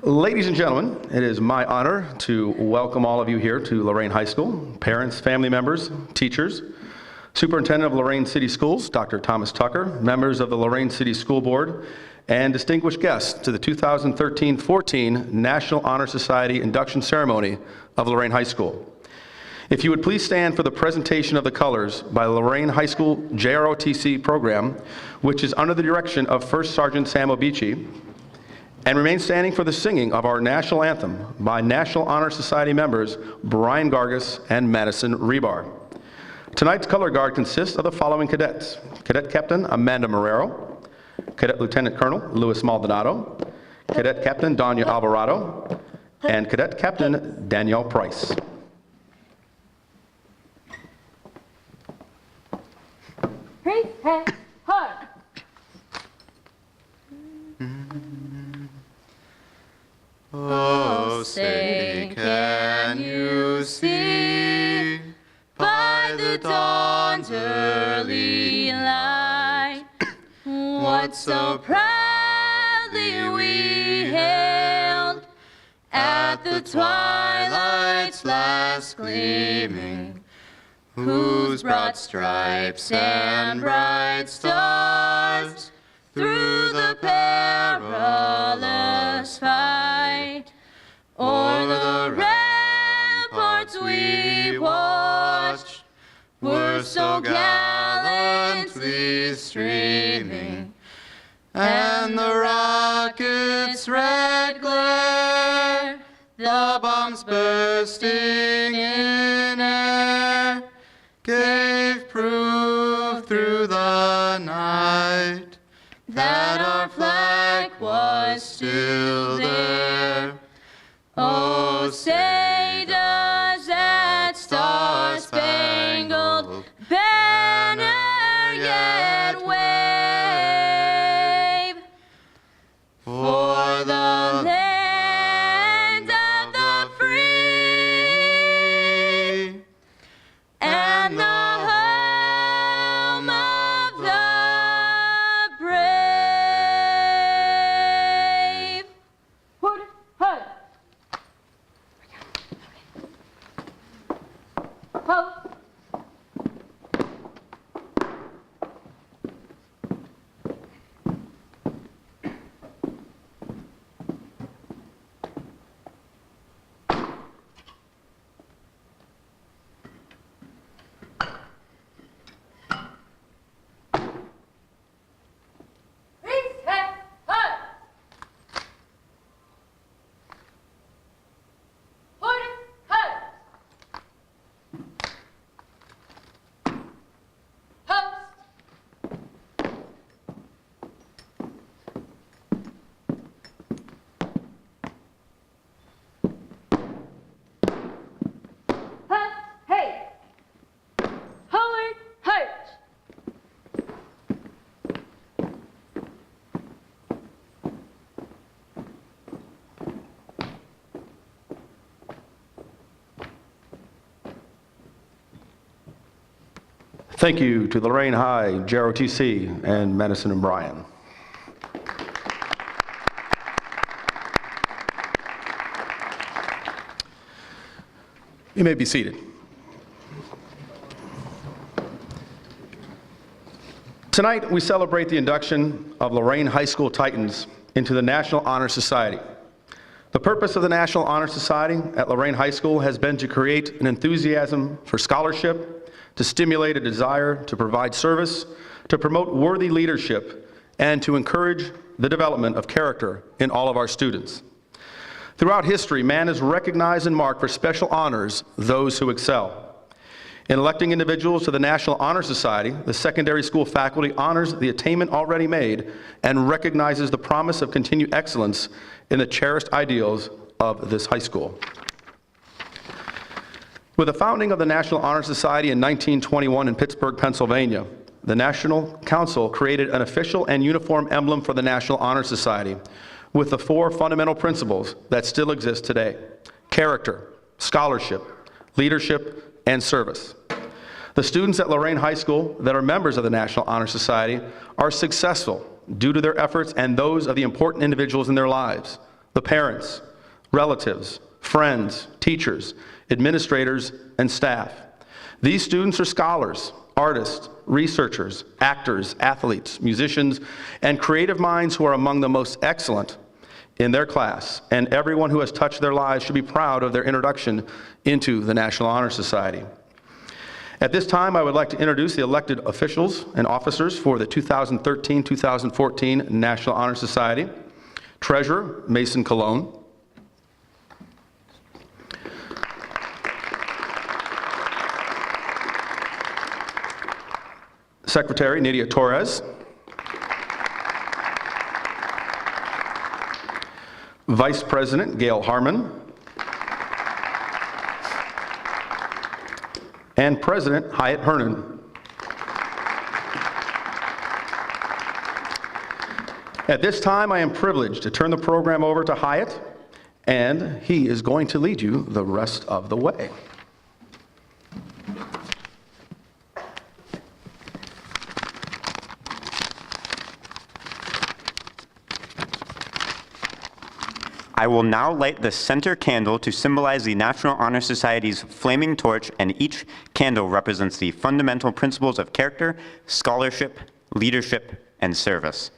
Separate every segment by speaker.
Speaker 1: Ladies and gentlemen, it is my honor to welcome all of you here to Lorain High School, parents, family members, teachers, Superintendent of Lorain City Schools, Dr. Thomas Tucker, members of the Lorain City School Board, and distinguished guests to the 2013-14 National Honor Society Induction Ceremony of Lorain High School. If you would please stand for the presentation of the colors by Lorain High School JROTC program, which is under the direction of First Sergeant Sam Obici, and remain standing for the singing of our national anthem by National Honor Society members Brian Gargas and Madison Rebar. Tonight's color guard consists of the following cadets: Cadet Captain Amanda Marrero, Cadet Lieutenant Colonel Luis Maldonado, Cadet Captain Danya Alvarado, and Cadet Captain Danielle Price.
Speaker 2: Raise hands hard.
Speaker 3: Oh, say, can you see by the dawn's early light what so proudly we hailed at the twilight's last gleaming, whose broad stripes and bright stars through the perilous fight o'er the ramparts we watched were so gallantly streaming, and the rocket's red glare, the bombs bursting in air, gave proof through the night that our flag was still there. Oh, say does that star-spangled banner yet wave for the land of the free and the home of the brave.
Speaker 2: Put it hard. Ho. Raise hands hard. Put it hard. Post. Hunt, hey. Howard, Hart.
Speaker 1: Thank you to Lorain High, JROTC, and Madison and Brian. You may be seated. Tonight, we celebrate the induction of Lorain High School Titans into the National Honor Society. The purpose of the National Honor Society at Lorain High School has been to create an enthusiasm for scholarship, to stimulate a desire to provide service, to promote worthy leadership, and to encourage the development of character in all of our students. Throughout history, man has recognized and marked for special honors those who excel. In electing individuals to the National Honor Society, the secondary school faculty honors the attainment already made and recognizes the promise of continued excellence in the cherished ideals of this high school. With the founding of the National Honor Society in 1921 in Pittsburgh, Pennsylvania, the National Council created an official and uniform emblem for the National Honor Society with the four fundamental principles that still exist today: character, scholarship, leadership, and service. The students at Lorain High School that are members of the National Honor Society are successful due to their efforts and those of the important individuals in their lives, the parents, relatives, friends, teachers, administrators, and staff. These students are scholars, artists, researchers, actors, athletes, musicians, and creative minds who are among the most excellent in their class, and everyone who has touched their lives should be proud of their introduction into the National Honor Society. At this time, I would like to introduce the elected officials and officers for the 2013-2014 National Honor Society. Treasurer, Mason Colon. Secretary, Nydia Torres. Vice President, Gail Harmon. And President, Hyatt Hernan. At this time, I am privileged to turn the program over to Hyatt, and he is going to lead you the rest of the way.
Speaker 4: I will now light the center candle to symbolize the National Honor Society's flaming torch, and each candle represents the fundamental principles of character, scholarship, leadership, and service.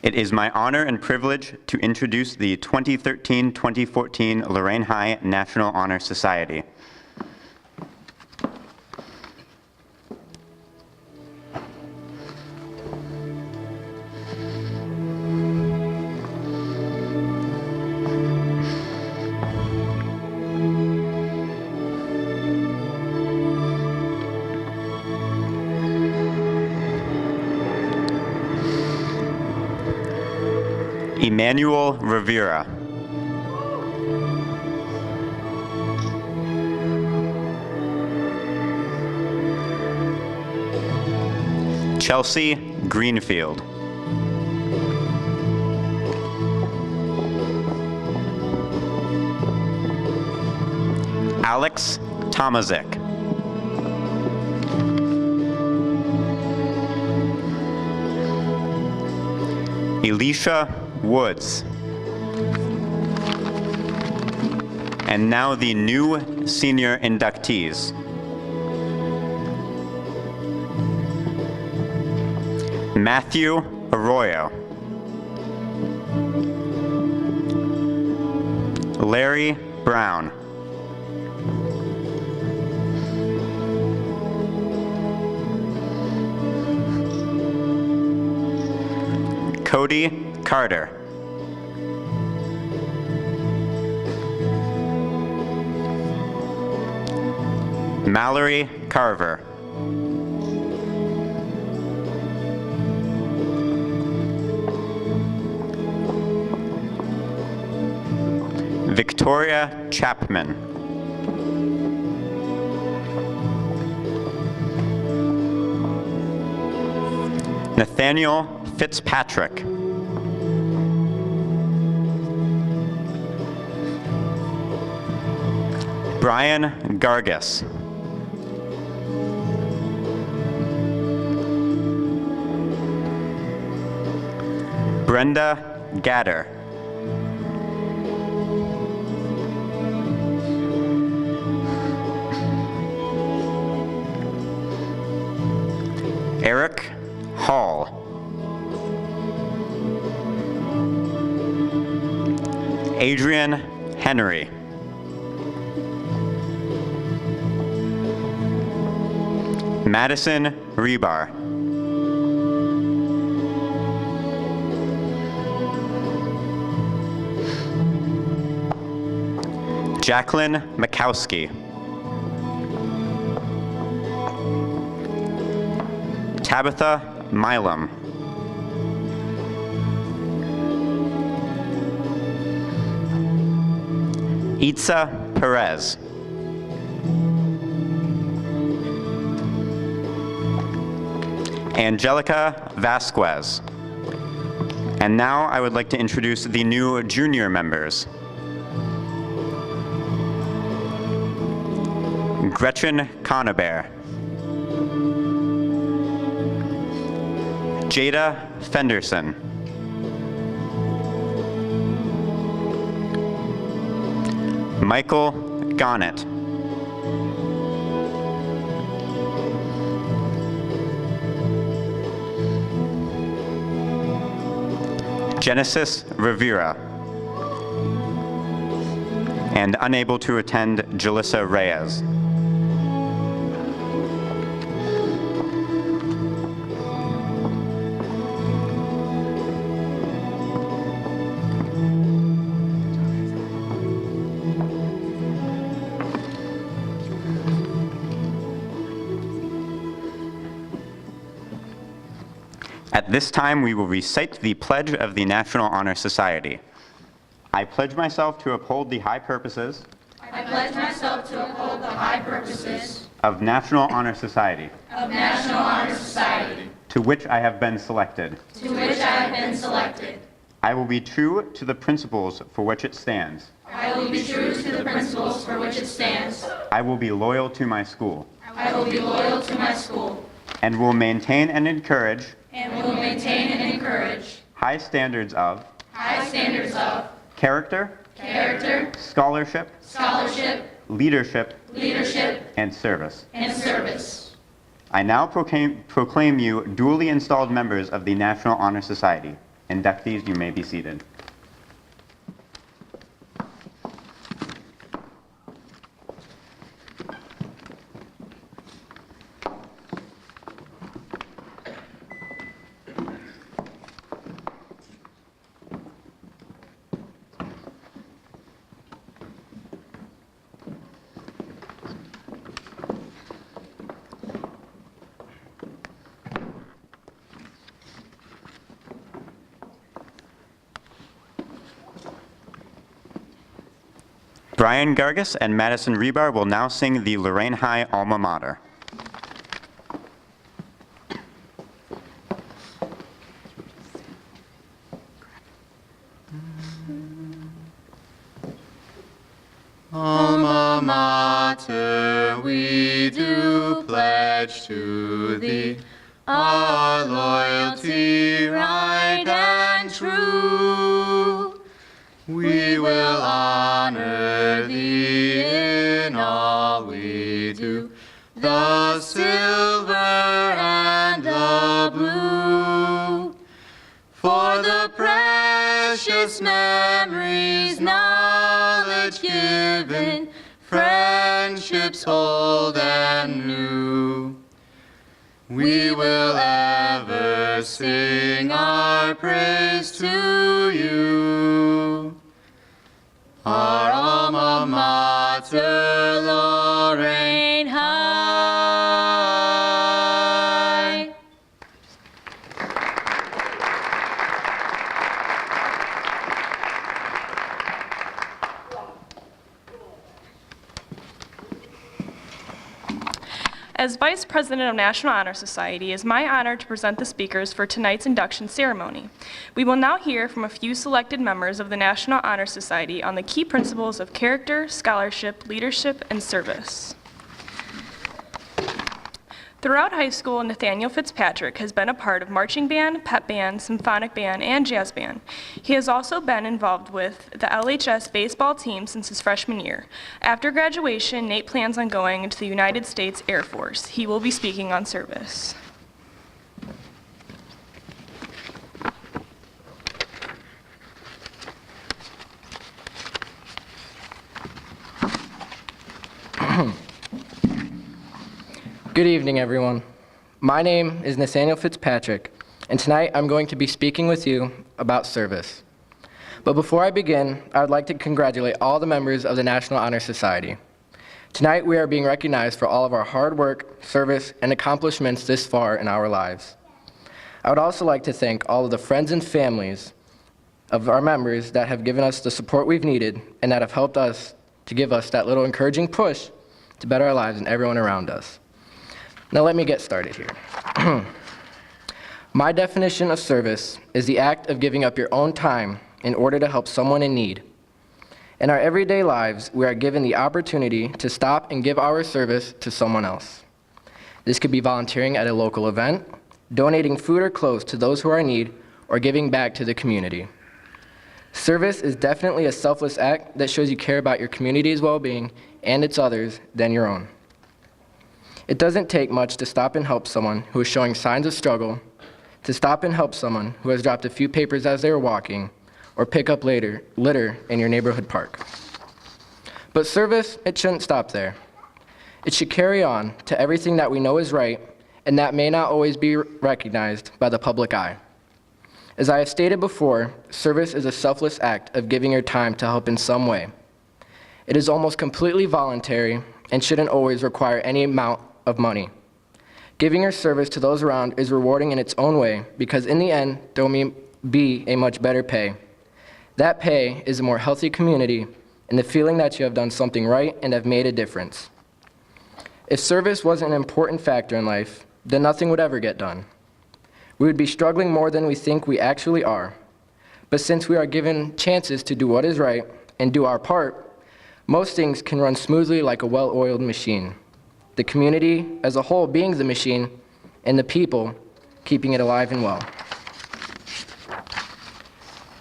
Speaker 4: It is my honor and privilege to introduce the 2013-2014 Lorain High National Honor Society. Emmanuel Rivera. Chelsea Greenfield. Alex Tomazik. Elisha Woods. And now the new senior inductees. Matthew Arroyo. Larry Brown. Cody Carter. Mallory Carver. Victoria Chapman. Nathaniel Fitzpatrick. Brian Gargas. Brenda Gatter. Eric Hall. Adrian Henry. Madison Rebar. Jacqueline Makowski. Tabitha Milam. Itza Perez. Angelica Vasquez. And now I would like to introduce the new junior members. Gretchen Conabear. Jada Fenderson. Michael Gonnett. Genesis Rivera. And unable to attend, Jalissa Reyes. At this time, we will recite the Pledge of the National Honor Society. I pledge myself to uphold the high purposes
Speaker 3: I pledge myself to uphold the high purposes
Speaker 4: of National Honor Society,
Speaker 3: of National Honor Society,
Speaker 4: to which I have been selected.
Speaker 3: to which I have been selected.
Speaker 4: I will be true to the principles for which it stands.
Speaker 3: I will be true to the principles for which it stands.
Speaker 4: I will be loyal to my school
Speaker 3: I will be loyal to my school
Speaker 4: and will maintain and encourage
Speaker 3: and will maintain and encourage
Speaker 4: high standards of
Speaker 3: high standards of
Speaker 4: character,
Speaker 3: character,
Speaker 4: scholarship,
Speaker 3: scholarship,
Speaker 4: leadership,
Speaker 3: leadership,
Speaker 4: and service.
Speaker 3: and service.
Speaker 4: I now proclaim you duly installed members of the National Honor Society. Inductees, you may be seated. Brian Gargas and Madison Rebar will now sing the Lorain High Alma Mater.
Speaker 5: Alma mater, we do pledge to thee our loyalty right and true. We will honor thee in all we do, the silver and the blue. For the precious memories, knowledge given, friendships old and new, we will ever sing our praise to you. Our alma mater, Lorain High.
Speaker 6: As Vice President of National Honor Society, it is my honor to present the speakers for tonight's induction ceremony. We will now hear from a few selected members of the National Honor Society on the key principles of character, scholarship, leadership, and service. Throughout high school, Nathaniel Fitzpatrick has been a part of marching band, pep band, symphonic band, and jazz band. He has also been involved with the LHS baseball team since his freshman year. After graduation, Nate plans on going into the United States Air Force. He will be speaking on service.
Speaker 7: Good evening, everyone. My name is Nathaniel Fitzpatrick, and tonight I'm going to be speaking with you about service. But before I begin, I would like to congratulate all the members of the National Honor Society. Tonight we are being recognized for all of our hard work, service, and accomplishments this far in our lives. I would also like to thank all of the friends and families of our members that have given us the support we've needed and that have helped us to give us that little encouraging push to better our lives and everyone around us. Now let me get started here. My definition of service is the act of giving up your own time in order to help someone in need. In our everyday lives, we are given the opportunity to stop and give our service to someone else. This could be volunteering at a local event, donating food or clothes to those who are in need, or giving back to the community. Service is definitely a selfless act that shows you care about your community's well-being and its others than your own. It doesn't take much to stop and help someone who is showing signs of struggle, to stop and help someone who has dropped a few papers as they were walking, or pick up litter in your neighborhood park. But service, it shouldn't stop there. It should carry on to everything that we know is right and that may not always be recognized by the public eye. As I have stated before, service is a selfless act of giving your time to help in some way. It is almost completely voluntary and shouldn't always require any amount of money. Giving your service to those around is rewarding in its own way because in the end, there will be a much better pay. That pay is a more healthy community and the feeling that you have done something right and have made a difference. If service wasn't an important factor in life, then nothing would ever get done. We would be struggling more than we think we actually are. But since we are given chances to do what is right and do our part, most things can run smoothly like a well-oiled machine. The community as a whole being the machine, and the people keeping it alive and well.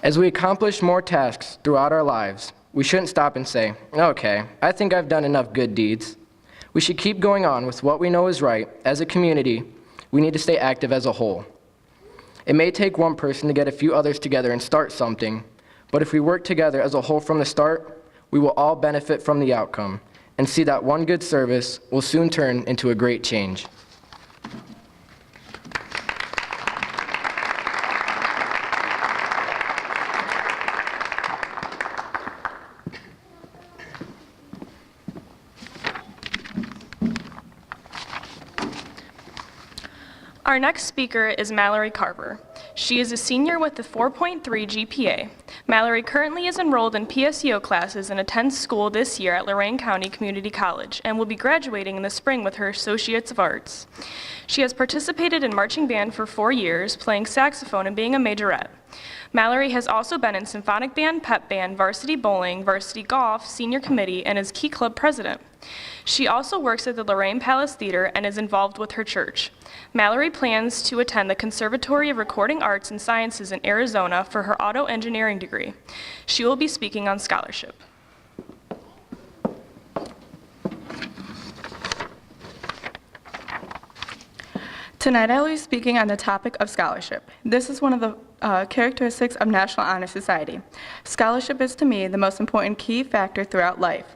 Speaker 7: As we accomplish more tasks throughout our lives, we shouldn't stop and say, okay, I think I've done enough good deeds. We should keep going on with what we know is right. As a community, we need to stay active as a whole. It may take one person to get a few others together and start something, but if we work together as a whole from the start, we will all benefit from the outcome and see that one good service will soon turn into a great change.
Speaker 6: Our next speaker is Mallory Carver. She is a senior with a 4.3 GPA. Mallory currently is enrolled in PSEO classes and attends school this year at Lorain County Community College and will be graduating in the spring with her Associates of Arts. She has participated in marching band for 4 years, playing saxophone and being a majorette. Mallory has also been in symphonic band, pep band, varsity bowling, varsity golf, senior committee, and is Key Club president. She also works at the Lorain Palace Theater and is involved with her church. Mallory plans to attend the Conservatory of Recording Arts and Sciences in Arizona for her auto engineering degree. She will be speaking on scholarship.
Speaker 8: Tonight I will be speaking on the topic of scholarship. This is one of the characteristics of National Honor Society. Scholarship is to me the most important key factor throughout life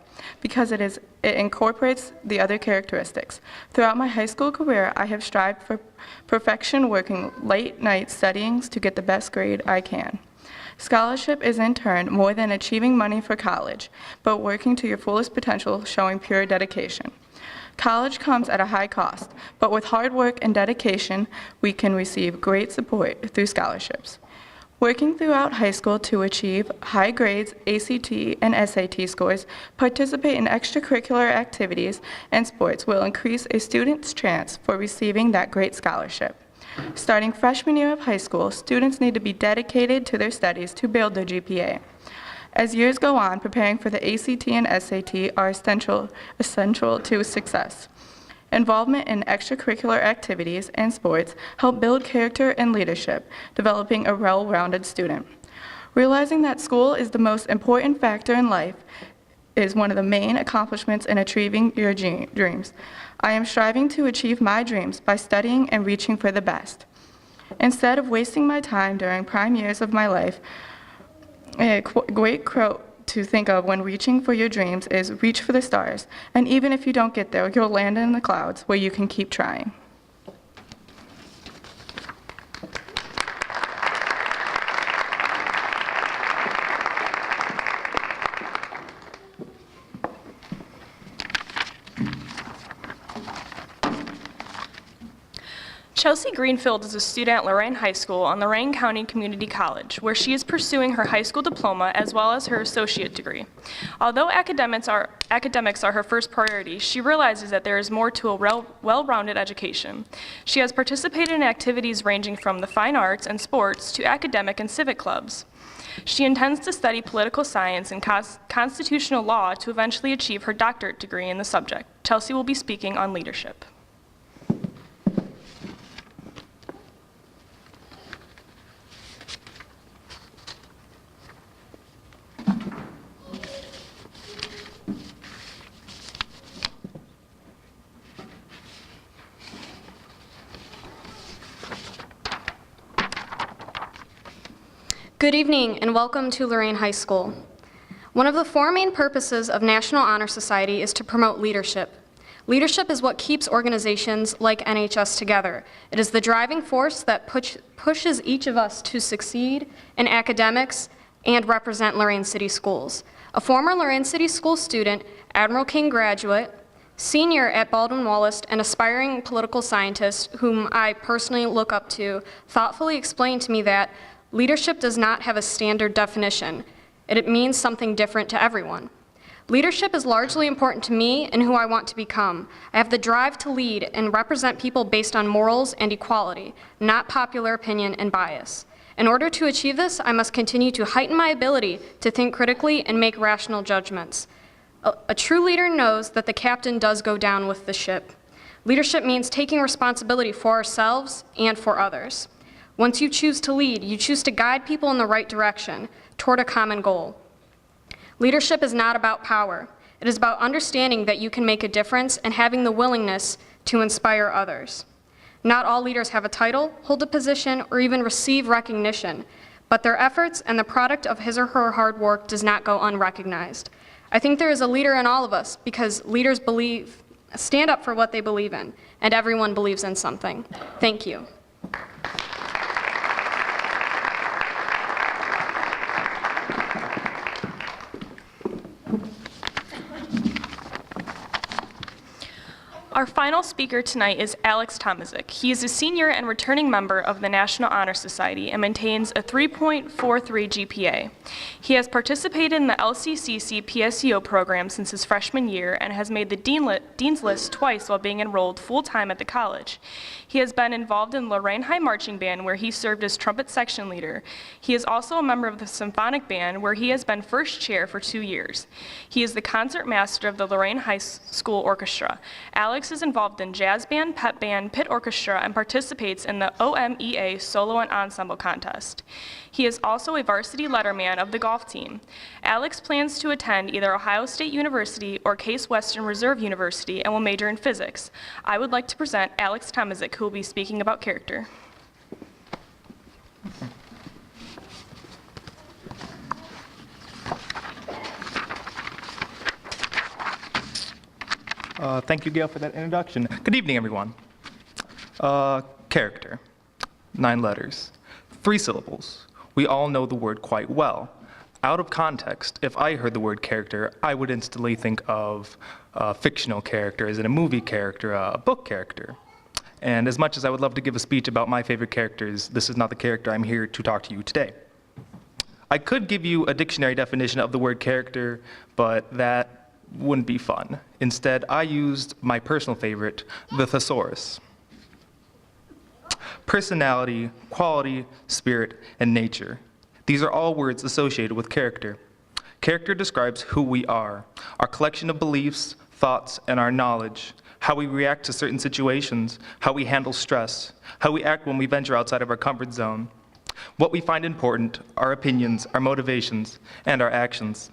Speaker 8: because it incorporates the other characteristics. Throughout my high school career, I have strived for perfection, working late nights studying to get the best grade I can. Scholarship is in turn more than achieving money for college, but working to your fullest potential, showing pure dedication. College comes at a high cost, but with hard work and dedication, we can receive great support through scholarships. Working throughout high school to achieve high grades, ACT and SAT scores, participate in extracurricular activities and sports will increase a student's chance for receiving that great scholarship. Starting freshman year of high school, students need to be dedicated to their studies to build their GPA. As years go on, preparing for the ACT and SAT are essential to success. Involvement in extracurricular activities and sports help build character and leadership, developing a well-rounded student. Realizing that school is the most important factor in life is one of the main accomplishments in achieving your dreams. I am striving to achieve my dreams by studying and reaching for the best. Instead of wasting my time during prime years of my life, a great quote to think of when reaching for your dreams is reach for the stars, and even if you don't get there, you'll land in the clouds where you can keep trying.
Speaker 6: Chelsea Greenfield is a student at Lorain High School on Lorain County Community College, where she is pursuing her high school diploma as well as her associate degree. Although academics are her first priority, she realizes that there is more to a well-rounded education. She has participated in activities ranging from the fine arts and sports to academic and civic clubs. She intends to study political science and constitutional law to eventually achieve her doctorate degree in the subject. Chelsea will be speaking on leadership.
Speaker 9: Good evening and welcome to Lorain High School. One of the four main purposes of National Honor Society is to promote leadership. Leadership is what keeps organizations like NHS together. It is the driving force that pushes each of us to succeed in academics and represent Lorain City Schools. A former Lorain City School student, Admiral King graduate, senior at Baldwin Wallace, and aspiring political scientist whom I personally look up to, thoughtfully explained to me that leadership does not have a standard definition. It means something different to everyone. Leadership is largely important to me and who I want to become. I have the drive to lead and represent people based on morals and equality, not popular opinion and bias. In order to achieve this, I must continue to heighten my ability to think critically and make rational judgments. A true leader knows that the captain does go down with the ship. Leadership means taking responsibility for ourselves and for others. Once you choose to lead, you choose to guide people in the right direction toward a common goal. Leadership is not about power. It is about understanding that you can make a difference and having the willingness to inspire others. Not all leaders have a title, hold a position, or even receive recognition, but their efforts and the product of his or her hard work does not go unrecognized. I think there is a leader in all of us because leaders stand up for what they believe in, and everyone believes in something. Thank you.
Speaker 6: Our final speaker tonight is Alex Tomazik. He is a senior and returning member of the National Honor Society and maintains a 3.43 GPA. He has participated in the LCCC PSEO program since his freshman year and has made the Dean's List twice while being enrolled full-time at the college. He has been involved in Lorain High Marching Band, where he served as trumpet section leader. He is also a member of the Symphonic Band, where he has been first chair for 2 years. He is the concert master of the Lorain High School Orchestra. Alex is involved in jazz band, pep band, pit orchestra, and participates in the OMEA Solo and Ensemble Contest. He is also a varsity letterman of the golf team. Alex plans to attend either Ohio State University or Case Western Reserve University and will major in physics. I would like to present Alex Tomazik, who will be speaking about character.
Speaker 10: Thank you, Gail, for that introduction. Good evening, everyone. Character, 9 letters, 3 syllables. We all know the word quite well. Out of context, if I heard the word character, I would instantly think of a fictional character, as in a movie character, a book character. And as much as I would love to give a speech about my favorite characters, this is not the character I'm here to talk to you today. I could give you a dictionary definition of the word character, but that wouldn't be fun. Instead, I used my personal favorite, the thesaurus. Personality, quality, spirit, and nature. These are all words associated with character. Character describes who we are, our collection of beliefs, thoughts, and our knowledge, how we react to certain situations, how we handle stress, how we act when we venture outside of our comfort zone, what we find important, our opinions, our motivations, and our actions.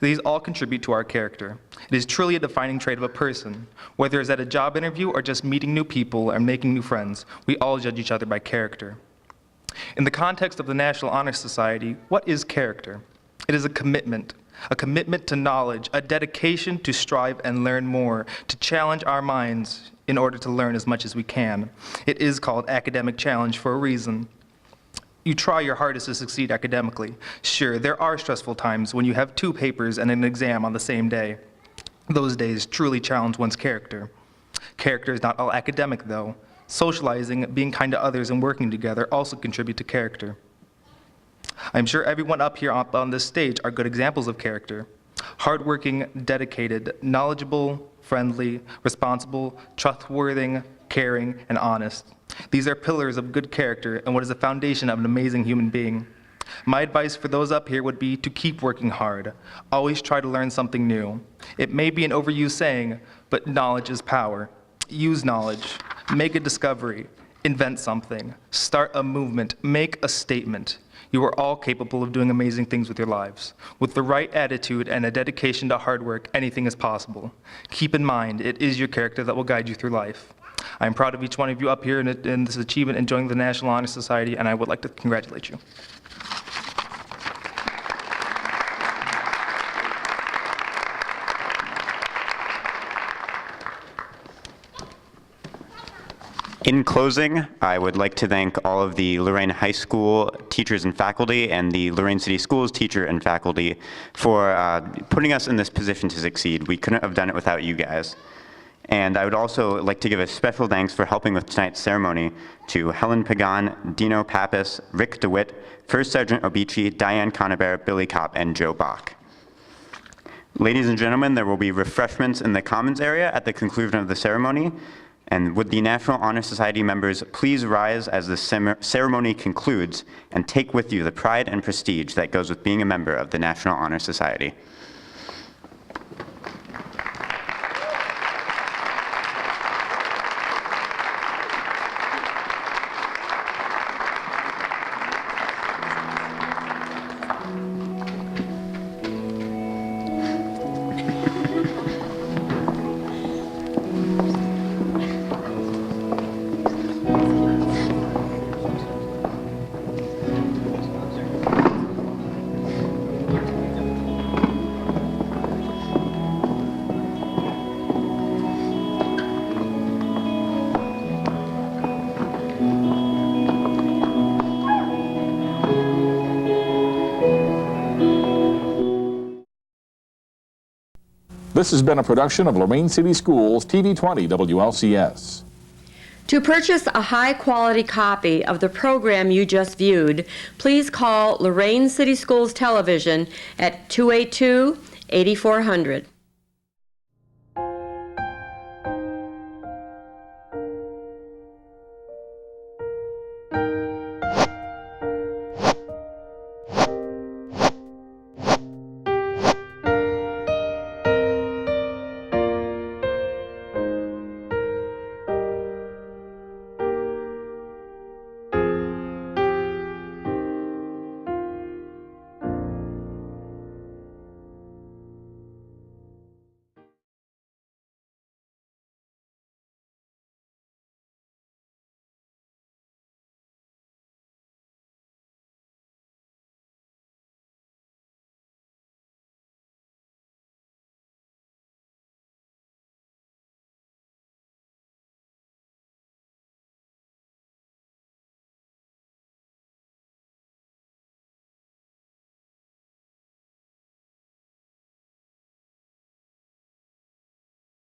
Speaker 10: These all contribute to our character. It is truly a defining trait of a person. Whether it's at a job interview or just meeting new people and making new friends, we all judge each other by character. In the context of the National Honor Society, what is character? It is a commitment to knowledge, a dedication to strive and learn more, to challenge our minds in order to learn as much as we can. It is called academic challenge for a reason. You try your hardest to succeed academically. Sure, there are stressful times when you have 2 papers and an exam on the same day. Those days truly challenge one's character. Character is not all academic, though. Socializing, being kind to others, and working together also contribute to character. I'm sure everyone up here on this stage are good examples of character. Hardworking, dedicated, knowledgeable, friendly, responsible, trustworthy, caring, and honest. These are pillars of good character and what is the foundation of an amazing human being. My advice for those up here would be to keep working hard. Always try to learn something new. It may be an overused saying, but knowledge is power. Use knowledge. Make a discovery. Invent something. Start a movement. Make a statement. You are all capable of doing amazing things with your lives. With the right attitude and a dedication to hard work, anything is possible. Keep in mind, it is your character that will guide you through life. I am proud of each one of you up here in this achievement and joining the National Honor Society, and I would like to congratulate you.
Speaker 4: In closing, I would like to thank all of the Lorain High School teachers and faculty and the Lorain City Schools teacher and faculty for putting us in this position to succeed. We couldn't have done it without you guys. And I would also like to give a special thanks for helping with tonight's ceremony to Helen Pagan, Dino Pappas, Rick DeWitt, First Sergeant Obici, Diane Conaber, Billy Kopp, and Joe Bach. Ladies and gentlemen, there will be refreshments in the Commons area at the conclusion of the ceremony. And would the National Honor Society members please rise as the ceremony concludes and take with you the pride and prestige that goes with being a member of the National Honor Society.
Speaker 11: This has been a production of Lorain City Schools, TV 20 WLCS.
Speaker 12: To purchase a high-quality copy of the program you just viewed, please call Lorain City Schools Television at 282-8400.